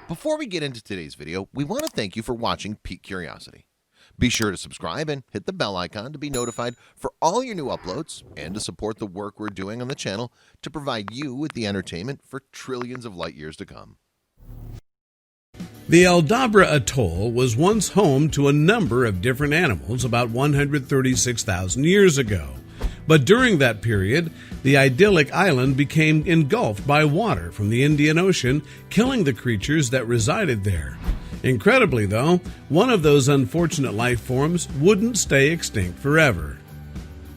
Before we get into today's video, we want to thank you for watching Peak Curiosity. Be sure to subscribe and hit the bell icon to be notified for all your new uploads and to support the work we're doing on the channel to provide you with the entertainment for trillions of light years to come. The Aldabra Atoll was once home to a number of different animals about 136,000 years ago. But during that period, the idyllic island became engulfed by water from the Indian Ocean, killing the creatures that resided there. Incredibly, though, one of those unfortunate life forms wouldn't stay extinct forever.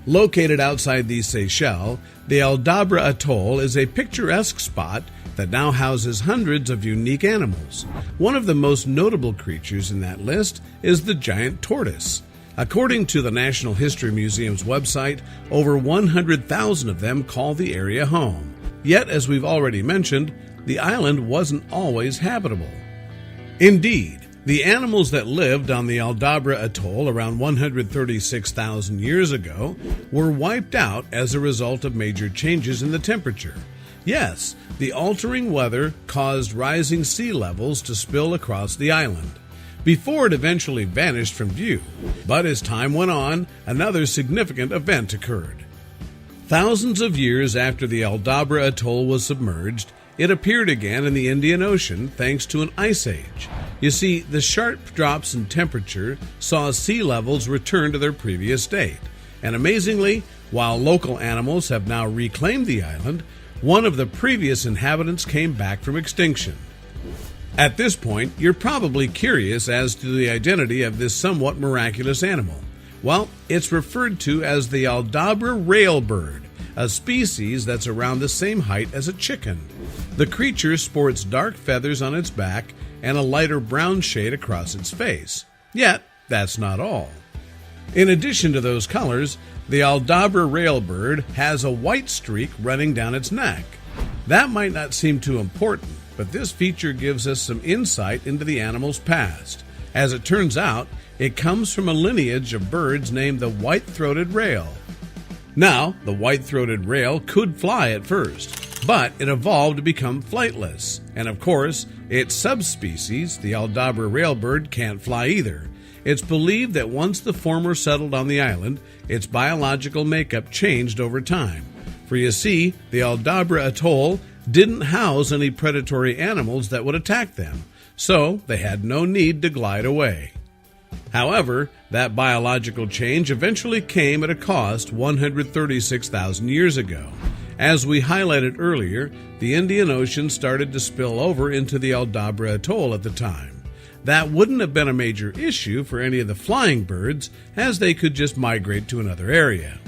Located outside the Seychelles, the Aldabra Atoll is a picturesque spot that now houses hundreds of unique animals. One of the most notable creatures in that list is the giant tortoise. According to the National History Museum's website, over 100,000 of them call the area home. Yet, as we've already mentioned, the island wasn't always habitable. Indeed, the animals that lived on the Aldabra Atoll around 136,000 years ago were wiped out as a result of major changes in the temperature. Yes, the altering weather caused rising sea levels to spill across the island, before it eventually vanished from view. But as time went on, another significant event occurred. Thousands of years after the Aldabra Atoll was submerged, it appeared again in the Indian Ocean thanks to an ice age. You see, the sharp drops in temperature saw sea levels return to their previous state. And amazingly, while local animals have now reclaimed the island, one of the previous inhabitants came back from extinction. At this point, you're probably curious as to the identity of this somewhat miraculous animal. Well, it's referred to as the Aldabra railbird, a species that's around the same height as a chicken. The creature sports dark feathers on its back and a lighter brown shade across its face. Yet, that's not all. In addition to those colors, the Aldabra railbird has a white streak running down its neck. That might not seem too important, but this feature gives us some insight into the animal's past. As it turns out, it comes from a lineage of birds named the white-throated rail. Now, the white-throated rail could fly at first, but it evolved to become flightless. And of course, its subspecies, the Aldabra railbird, can't fly either. It's believed that once the former settled on the island, its biological makeup changed over time. For you see, the Aldabra Atoll didn't house any predatory animals that would attack them, so they had no need to glide away. However, that biological change eventually came at a cost 136,000 years ago. As we highlighted earlier, the Indian Ocean started to spill over into the Aldabra Atoll at the time. That wouldn't have been a major issue for any of the flying birds, as they could just migrate to another area.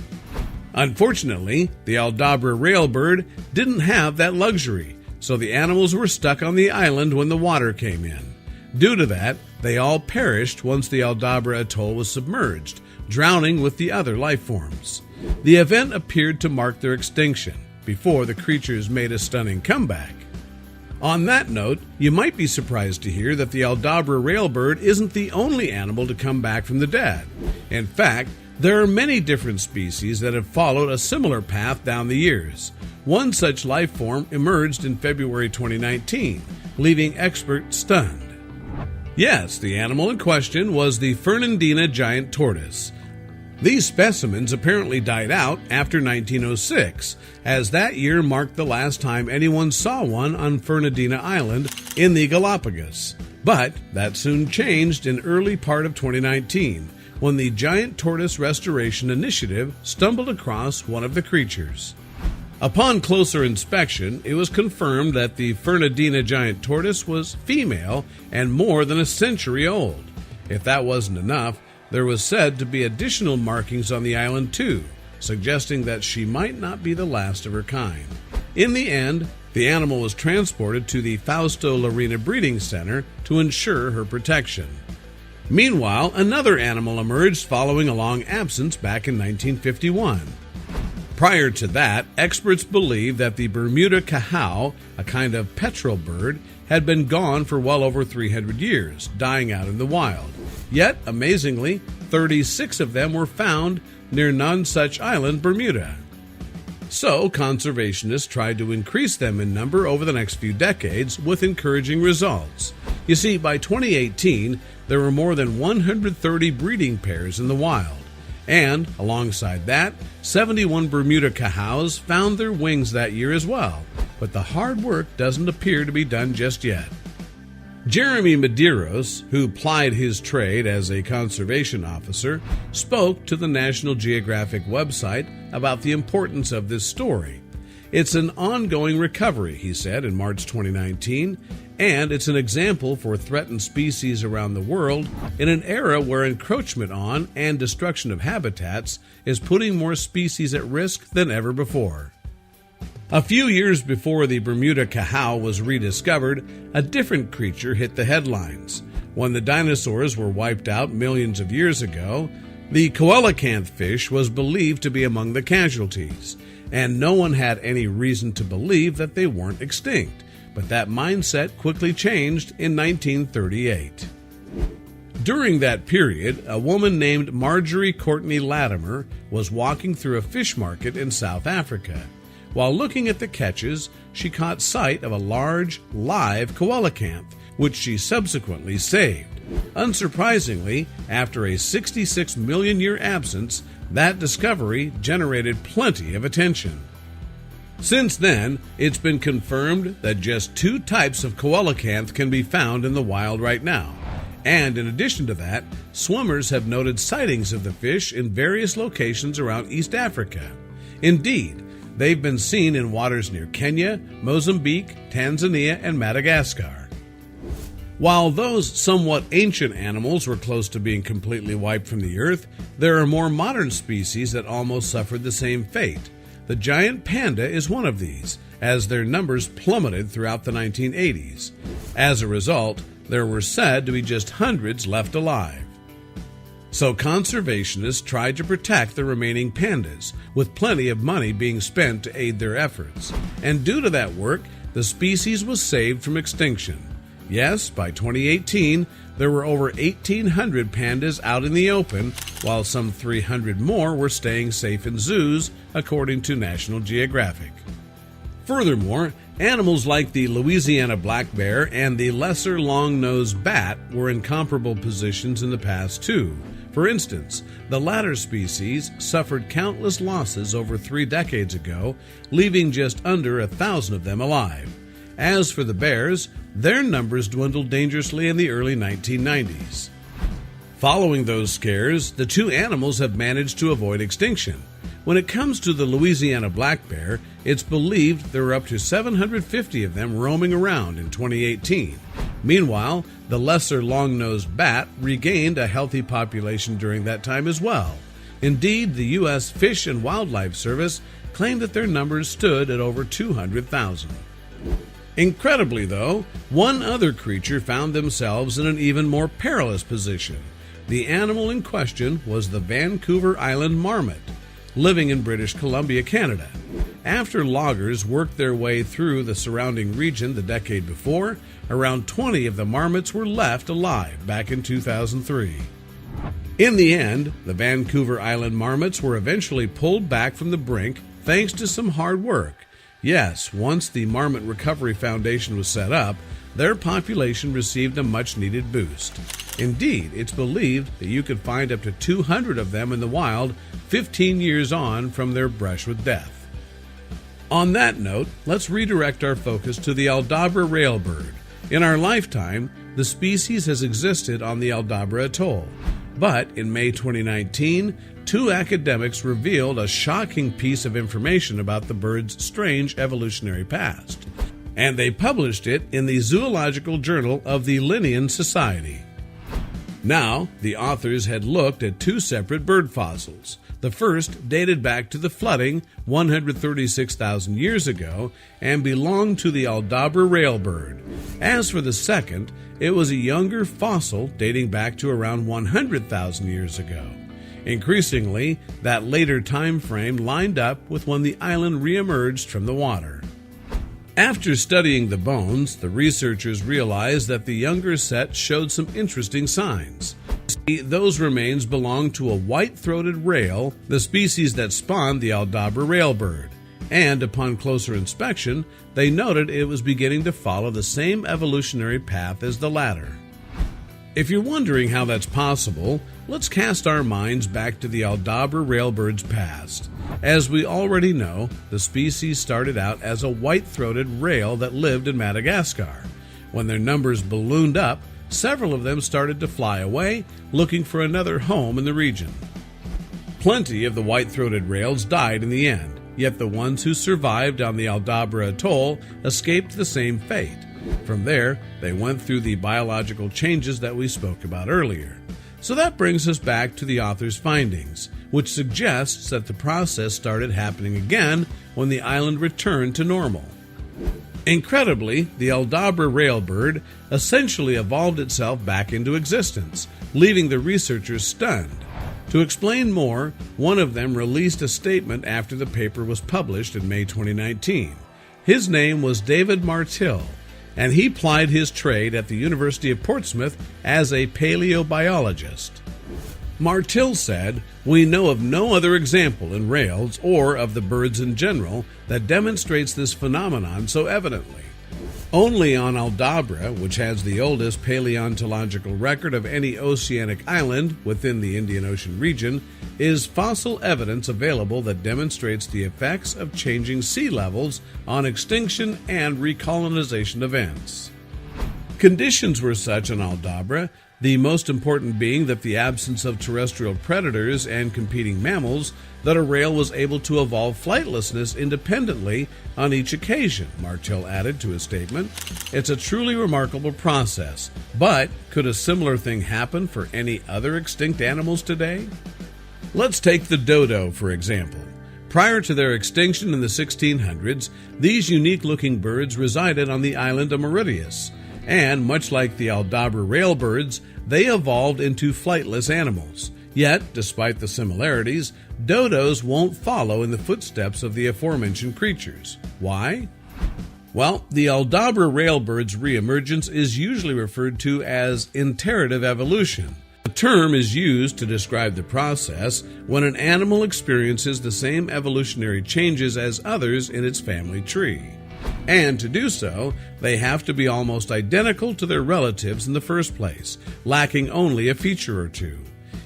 Unfortunately, the Aldabra railbird didn't have that luxury, so the animals were stuck on the island when the water came in. Due to that, they all perished once the Aldabra Atoll was submerged, drowning with the other life forms. The event appeared to mark their extinction, before the creatures made a stunning comeback. On that note, you might be surprised to hear that the Aldabra railbird isn't the only animal to come back from the dead. In fact, there are many different species that have followed a similar path down the years. One such life form emerged in February 2019, leaving experts stunned. Yes, the animal in question was the Fernandina giant tortoise. These specimens apparently died out after 1906, as that year marked the last time anyone saw one on Fernandina Island in the Galapagos. But that soon changed in early part of 2019, when the Giant Tortoise Restoration Initiative stumbled across one of the creatures. Upon closer inspection, it was confirmed that the Fernandina giant tortoise was female and more than a century old. If that wasn't enough, there was said to be additional markings on the island too, suggesting that she might not be the last of her kind. In the end, the animal was transported to the Fausto Larina Breeding Center to ensure her protection. Meanwhile, another animal emerged following a long absence back in 1951. Prior to that, experts believed that the Bermuda cahao, a kind of petrel bird, had been gone for well over 300 years, dying out in the wild. Yet, amazingly, 36 of them were found near Nonsuch Island, Bermuda. So conservationists tried to increase them in number over the next few decades with encouraging results. You see, by 2018, there were more than 130 breeding pairs in the wild. And, alongside that, 71 Bermuda cohows found their wings that year as well. But the hard work doesn't appear to be done just yet. Jeremy Medeiros, who plied his trade as a conservation officer, spoke to the National Geographic website about the importance of this story. It's an ongoing recovery, he said in March 2019, and it's an example for threatened species around the world in an era where encroachment on and destruction of habitats is putting more species at risk than ever before. A few years before the Bermuda cohow was rediscovered, a different creature hit the headlines. When the dinosaurs were wiped out millions of years ago, the coelacanth fish was believed to be among the casualties, and no one had any reason to believe that they weren't extinct. But that mindset quickly changed in 1938. During that period, a woman named Marjorie Courtney Latimer was walking through a fish market in South Africa. While looking at the catches, she caught sight of a large, live coelacanth, which she subsequently saved. Unsurprisingly, after a 66 million year absence, that discovery generated plenty of attention. Since then, it's been confirmed that just 2 types of coelacanth can be found in the wild right now. And in addition to that, swimmers have noted sightings of the fish in various locations around East Africa. Indeed, they've been seen in waters near Kenya, Mozambique, Tanzania, and Madagascar. While those somewhat ancient animals were close to being completely wiped from the earth, there are more modern species that almost suffered the same fate. The giant panda is one of these, as their numbers plummeted throughout the 1980s. As a result, there were said to be just hundreds left alive. So conservationists tried to protect the remaining pandas, with plenty of money being spent to aid their efforts. And due to that work, the species was saved from extinction. Yes, by 2018, there were over 1,800 pandas out in the open, while some 300 more were staying safe in zoos, according to National Geographic. Furthermore, animals like the Louisiana black bear and the lesser long-nosed bat were in comparable positions in the past too. For instance, the latter species suffered countless losses over 3 decades ago, leaving just under 1,000 of them alive. As for the bears, their numbers dwindled dangerously in the early 1990s. Following those scares, the 2 animals have managed to avoid extinction. When it comes to the Louisiana black bear, it's believed there were up to 750 of them roaming around in 2018. Meanwhile, the lesser long-nosed bat regained a healthy population during that time as well. Indeed, the U.S. Fish and Wildlife Service claimed that their numbers stood at over 200,000. Incredibly, though, one other creature found themselves in an even more perilous position. The animal in question was the Vancouver Island marmot, living in British Columbia, Canada. After loggers worked their way through the surrounding region the decade before, around 20 of the marmots were left alive back in 2003. In the end, the Vancouver Island marmots were eventually pulled back from the brink thanks to some hard work. Yes, once the Marmot Recovery Foundation was set up, their population received a much-needed boost. Indeed, it's believed that you could find up to 200 of them in the wild 15 years on from their brush with death. On that note, let's redirect our focus to the Aldabra railbird. In our lifetime, the species has existed on the Aldabra Atoll. But in May 2019, 2 academics revealed a shocking piece of information about the bird's strange evolutionary past. And they published it in the Zoological Journal of the Linnean Society. Now, the authors had looked at 2 separate bird fossils. The first dated back to the flooding 136,000 years ago and belonged to the Aldabra railbird. As for the second, it was a younger fossil dating back to around 100,000 years ago. Increasingly, that later time frame lined up with when the island reemerged from the water. After studying the bones, the researchers realized that the younger set showed some interesting signs. Those remains belonged to a white-throated rail, the species that spawned the Aldabra railbird. and upon closer inspection, they noted it was beginning to follow the same evolutionary path as the latter. If you're wondering how that's possible, let's cast our minds back to the Aldabra railbird's past. As we already know, the species started out as a white-throated rail that lived in Madagascar. When their numbers ballooned up, several of them started to fly away, looking for another home in the region. Plenty of the white-throated rails died in the end, yet the ones who survived on the Aldabra atoll escaped the same fate. From there, they went through the biological changes that we spoke about earlier. So that brings us back to the author's findings, which suggests that the process started happening again when the island returned to normal. Incredibly, the Aldabra railbird essentially evolved itself back into existence, leaving the researchers stunned. To explain more, one of them released a statement after the paper was published in May 2019. His name was David Martill, and he plied his trade at the University of Portsmouth as a paleobiologist. Martill said, "We know of no other example in rails or of the birds in general that demonstrates this phenomenon so evidently. Only on Aldabra, which has the oldest paleontological record of any oceanic island within the Indian Ocean region, is fossil evidence available that demonstrates the effects of changing sea levels on extinction and recolonization events." Conditions were such on Aldabra, the most important being that the absence of terrestrial predators and competing mammals, that a rail was able to evolve flightlessness independently on each occasion, Martill added to his statement. It's a truly remarkable process, but could a similar thing happen for any other extinct animals today? Let's take the dodo, for example. Prior to their extinction in the 1600s, these unique-looking birds resided on the island of Mauritius, and much like the Aldabra railbirds, they evolved into flightless animals. Yet, despite the similarities, dodos won't follow in the footsteps of the aforementioned creatures. Why? Well, the Aldabra railbird's reemergence is usually referred to as iterative evolution. The term is used to describe the process when an animal experiences the same evolutionary changes as others in its family tree. And to do so, they have to be almost identical to their relatives in the first place, lacking only a feature or two.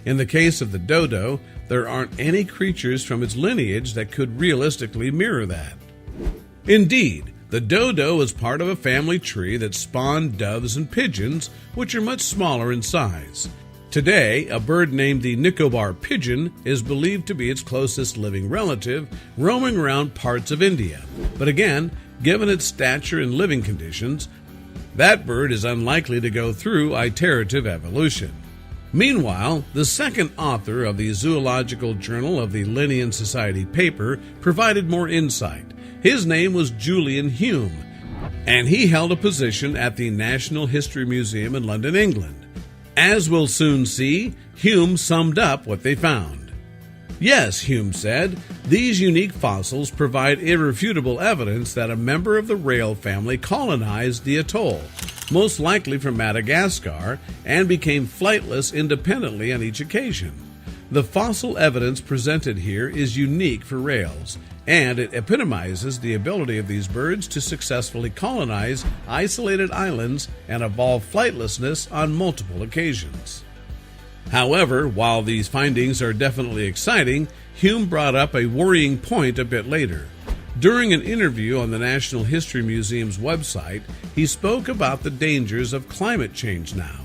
In the case of the dodo, there aren't any creatures from its lineage that could realistically mirror that. Indeed, the dodo is part of a family tree that spawned doves and pigeons, which are much smaller in size. Today, a bird named the Nicobar pigeon is believed to be its closest living relative, roaming around parts of India. But again, given its stature and living conditions, that bird is unlikely to go through iterative evolution. Meanwhile, the second author of the Zoological Journal of the Linnean Society paper provided more insight. His name was Julian Hume, and he held a position at the National History Museum in London, England. As we'll soon see, Hume summed up what they found. Yes, Hume said, these unique fossils provide irrefutable evidence that a member of the rail family colonized the atoll, most likely from Madagascar, and became flightless independently on each occasion. The fossil evidence presented here is unique for rails, and it epitomizes the ability of these birds to successfully colonize isolated islands and evolve flightlessness on multiple occasions. However, while these findings are definitely exciting, Hume brought up a worrying point a bit later. During an interview on the National History Museum's website, he spoke about the dangers of climate change now.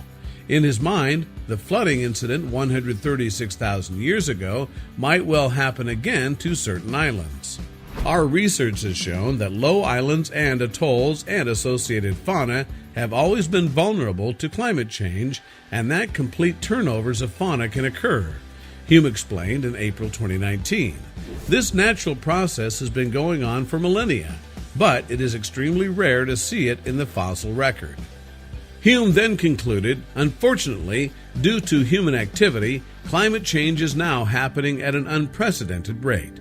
In his mind, the flooding incident 136,000 years ago might well happen again to certain islands. Our research has shown that low islands and atolls and associated fauna have always been vulnerable to climate change, and that complete turnovers of fauna can occur, Hume explained in April 2019. This natural process has been going on for millennia, but it is extremely rare to see it in the fossil record. Hume then concluded, unfortunately, due to human activity, climate change is now happening at an unprecedented rate,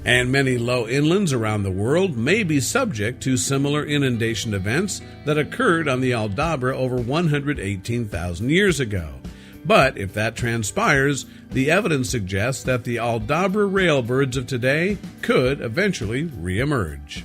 and many low inlands around the world may be subject to similar inundation events that occurred on the Aldabra over 118,000 years ago. But if that transpires, the evidence suggests that the Aldabra railbirds of today could eventually reemerge.